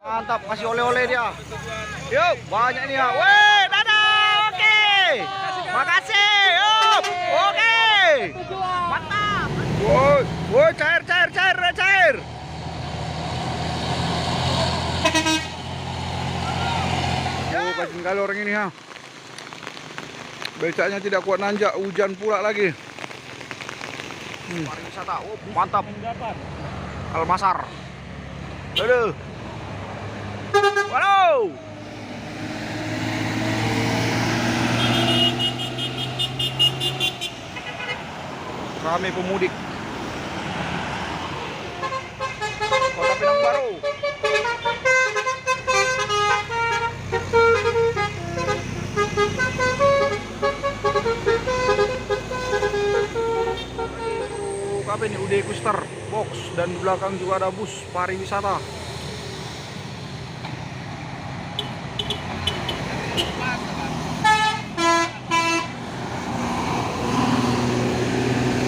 Mantap, kasih oleh-oleh dia. Yuk, banyak nih ya. Weh, dadah. Oke. Makasih. Yuk. Oke. Mantap. Woi, woi, cair. Oh, kacin kali orang ini ha. Becaknya tidak kuat nanjak, hujan pula lagi. Pariwisata, oh, mantap. Almasar. Aduh. Waduh. Ramai pemudik. Kota Pinang Baru. Apa ini UD Kuster Box, dan di belakang juga ada bus pariwisata.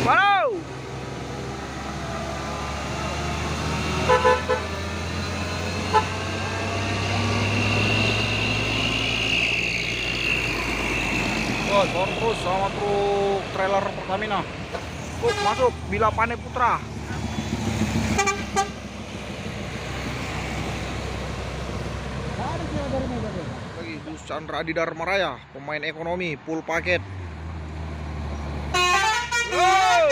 Wow. Oh, turun terus sama truk trailer Pertamina. Masuk Bila Pane Putra. Lagi bus Chandra Adi Dharma Raya, pemain ekonomi full paket. Wow.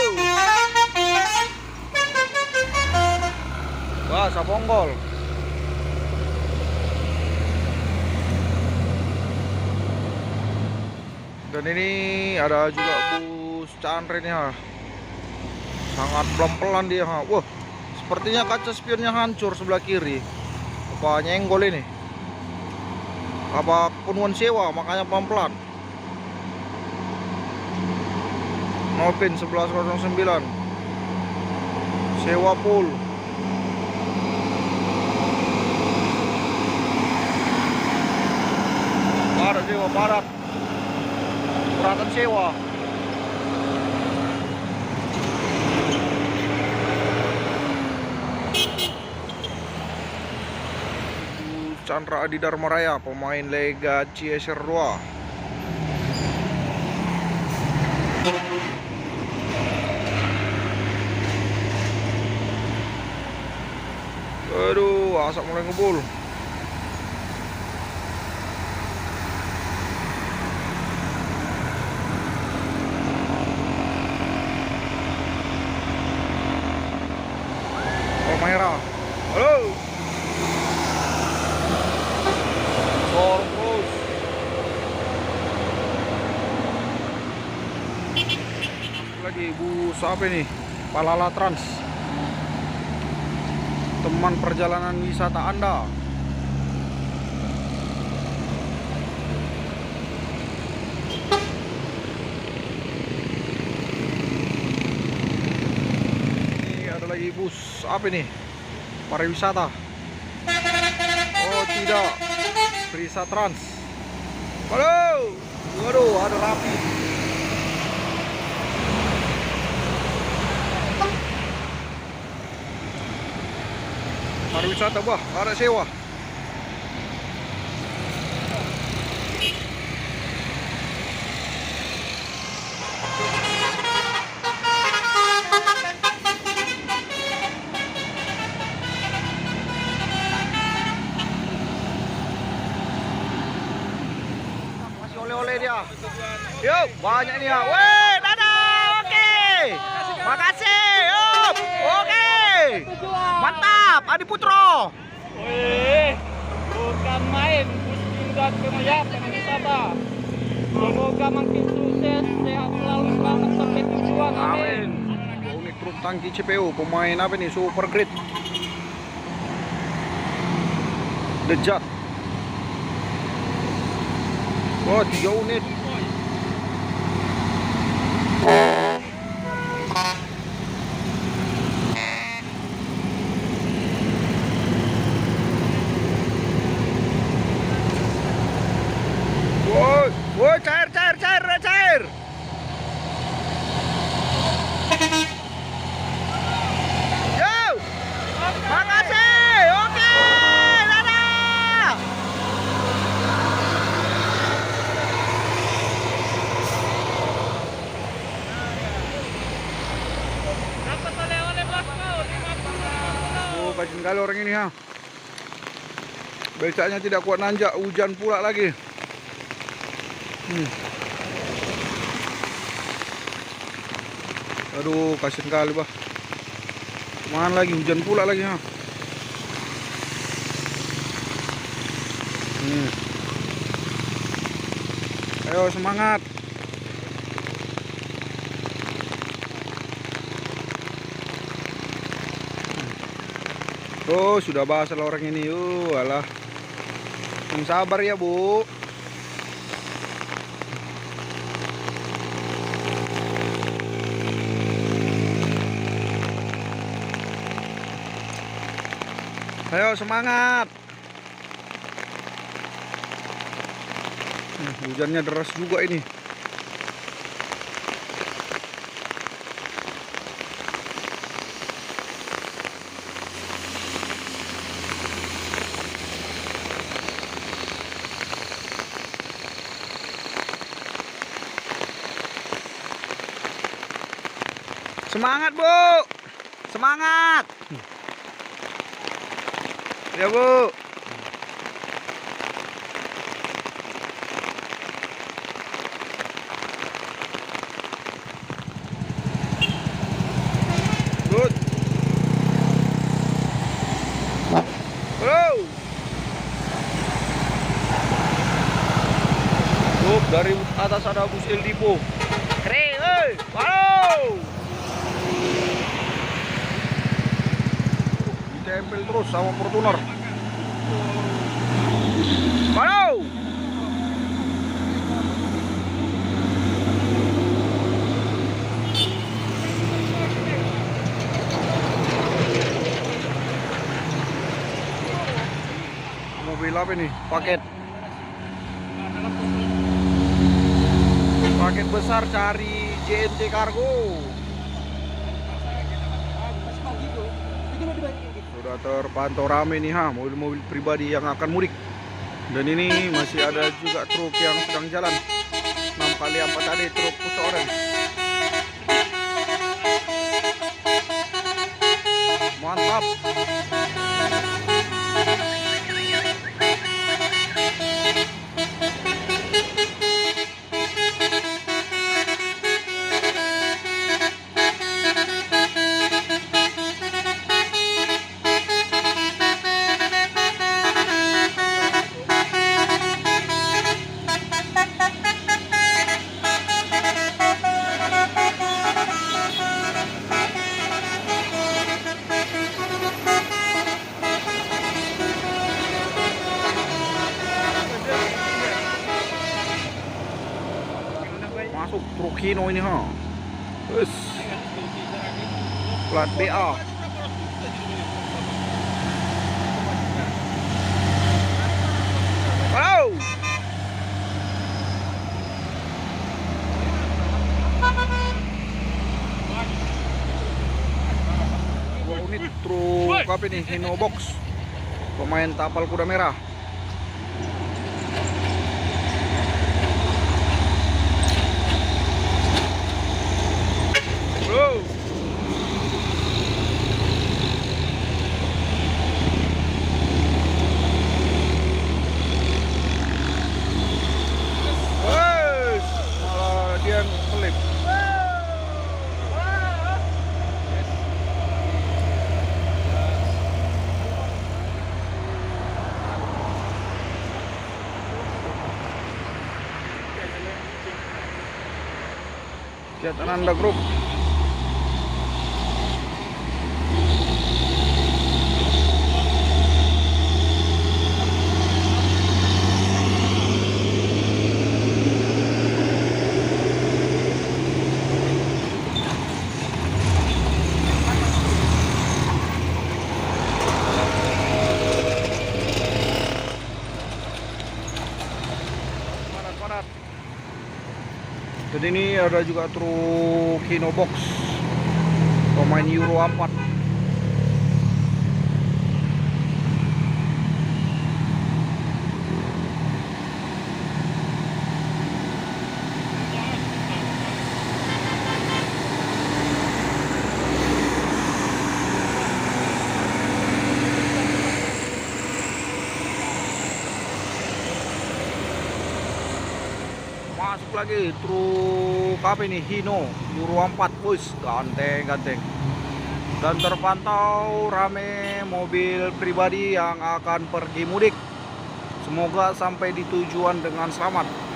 Wah, Sabonggol. Dan ini ada juga bus Chandra ini ha. Sangat pelan-pelan dia ha. Wah, sepertinya kaca spionnya hancur sebelah kiri. Apa nyenggol ini? Apa penuhan sewa makanya pelan-pelan. Nopin 1109. Sewa full. Barat sewa barat. Peratan sewa. Chandra Adi Dharma Raya, pemain Lega CSR 2. Aduh, asap mulai ngebul. Oh, merah. Halo. Terus lagi bus apa ini? Palala Trans, teman perjalanan wisata Anda. Ini ada lagi bus apa ini? Pariwisata. Oh tidak, Prisa Trans. Halo, waduh, ada rapi. Pariwisata, wah, ada sewa. Oleh-oleh dia. Yuk, banyak nih ya. Weh, dadah. Oke. Makasih. Yuk. Oke. Mantap, Adi Putro. Wih, bukan main, bus Pindad Kemaya pariwisata. Semoga makin sukses, sehat selalu, selamat sampai tujuan. Amin. Unit truk tangki CPU, pemain apa nih? Super Grid. The Jet. Oh, 3 unit. Woi, woi, cair. Yo, makasih. Oke, dadah. sekali orang ini ha. Becaknya tidak kuat nanjak, hujan pula lagi. Aduh, kasihan kali bah. Mana lagi hujan pula lagi ha. Ayo semangat. Oh, sudah basah orang ini. Alah. Yang sabar ya, Bu. Ayo semangat. Hujannya deras juga ini. Semangat, Bu. Semangat. Ya, Bu. Good. Bro. Tuh, dari atas ada bus El Dipo. Keren, hei. Wow. Ditempel terus sama Fortuner. Wow. Mobil apa nih? Paket besar cari JNT Kargo. Sudah terpantau rame nih ha, mobil-mobil pribadi yang akan mudik. Dan ini masih ada juga truk yang sedang jalan. 6x4 AD truk Puso Oren. Mantap. Masuk truk Hino ini ha. Terus plat BA. Wow. Dua unit truk apa ini? Hino Box. Pemain tapal kuda merah. Bro. Wes, malah dia selip. Fiat Ananda Group. Dan ini ada juga truk Hino Box pemain Euro 4. Masuk lagi truk apa ini, Hino Euro 4 bus, ganteng. Dan terpantau rame mobil pribadi yang akan pergi mudik. Semoga sampai di tujuan dengan selamat.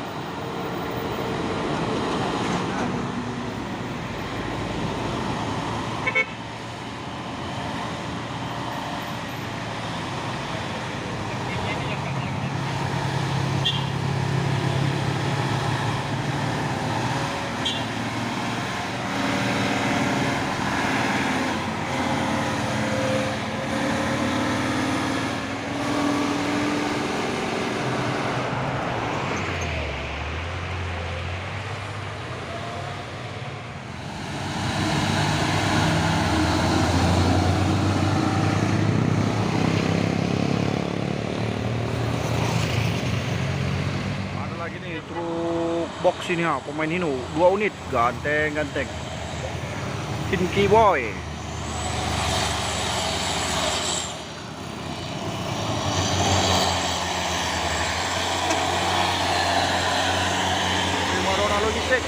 Truk box ini ya, pemain Hino 2 unit, ganteng. Pinky Boy. Primadona Logistik.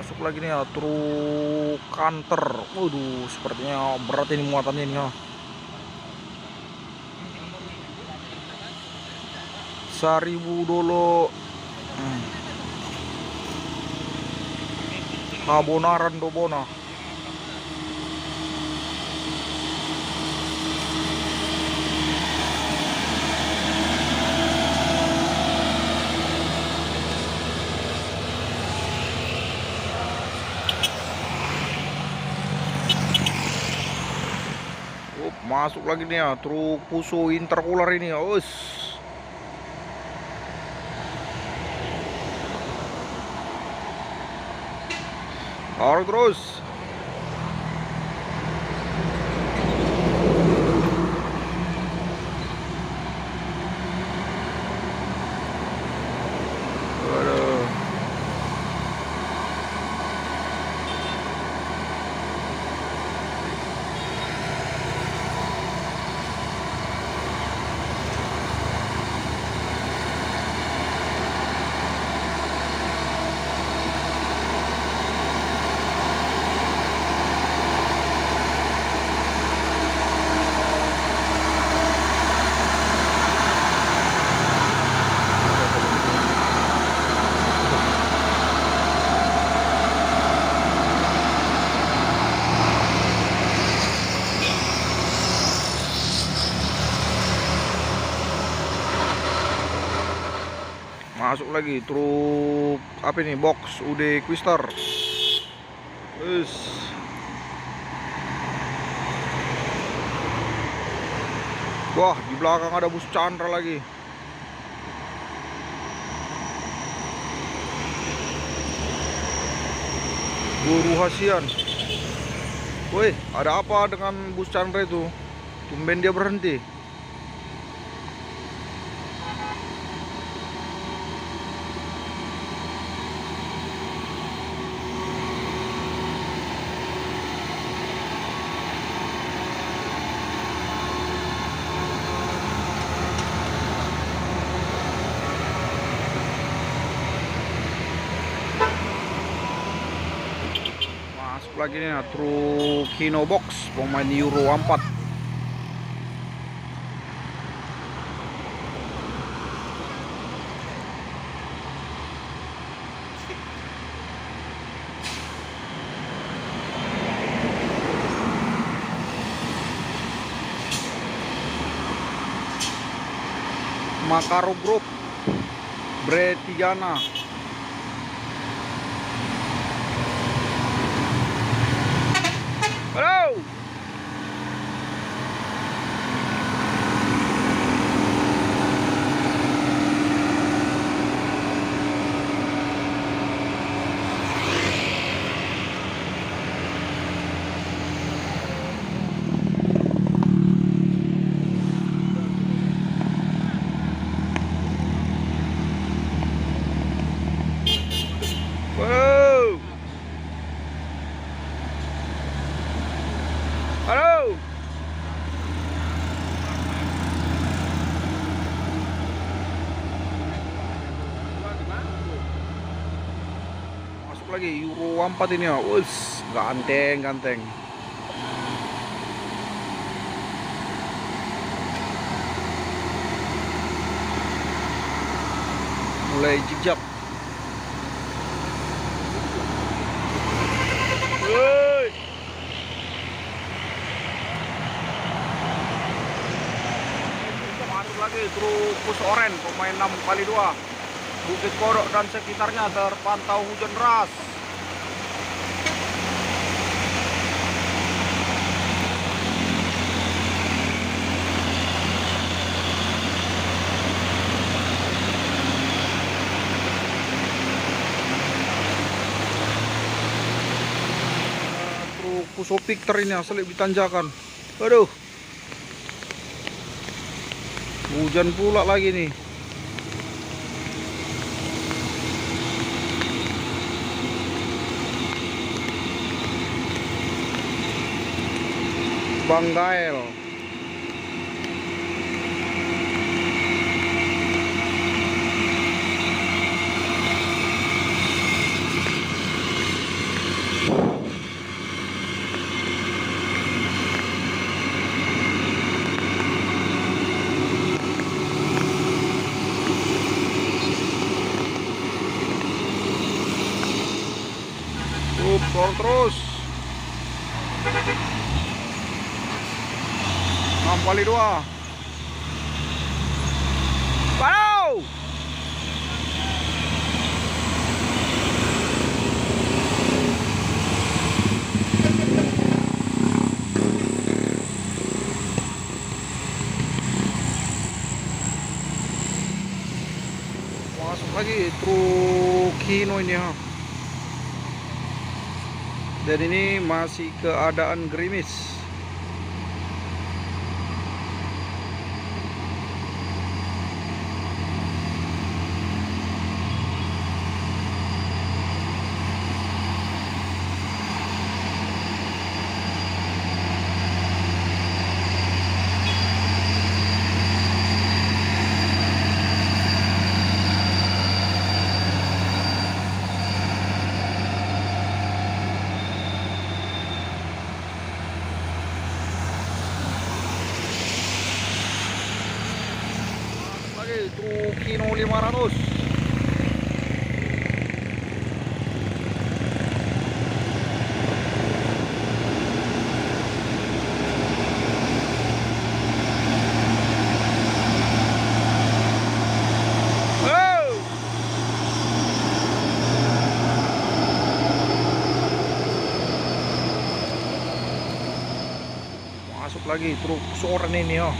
Masuk lagi nih ya, truk kanter. Waduh, sepertinya berat ini muatannya nih ya. Seribu dolo. Kabonaran Dobona. Masuk lagi nih ya, truk Fuso intercooler ini ya, us. Harus terus. Aduh. Masuk lagi truk apa ini, box UD Twister. Wah, di belakang ada bus Chandra lagi. Guru Hasian. Woi, ada apa dengan bus Chandra itu? Tumben dia berhenti. Masuk lagi nih truk Hino box pemain Euro 4. Makaro Group Bretiana. Halo. Halo. Masuk lagi Euro 4 ini ya. Wus, ganteng. Mulai jejak. Woi. Masuk lagi truk oren pemain 6x2. Bukit Kodok dan sekitarnya terpantau hujan deras. Truk Puso Victor ini asli ditanjakan. Aduh. Hujan pula lagi nih. Bang Gael. Terus 6x2. Wow. Masuk lagi truk Hino ini ya. Dan ini masih keadaan gerimis. Truk Hino 500. Masuk lagi truk Soren ini ya.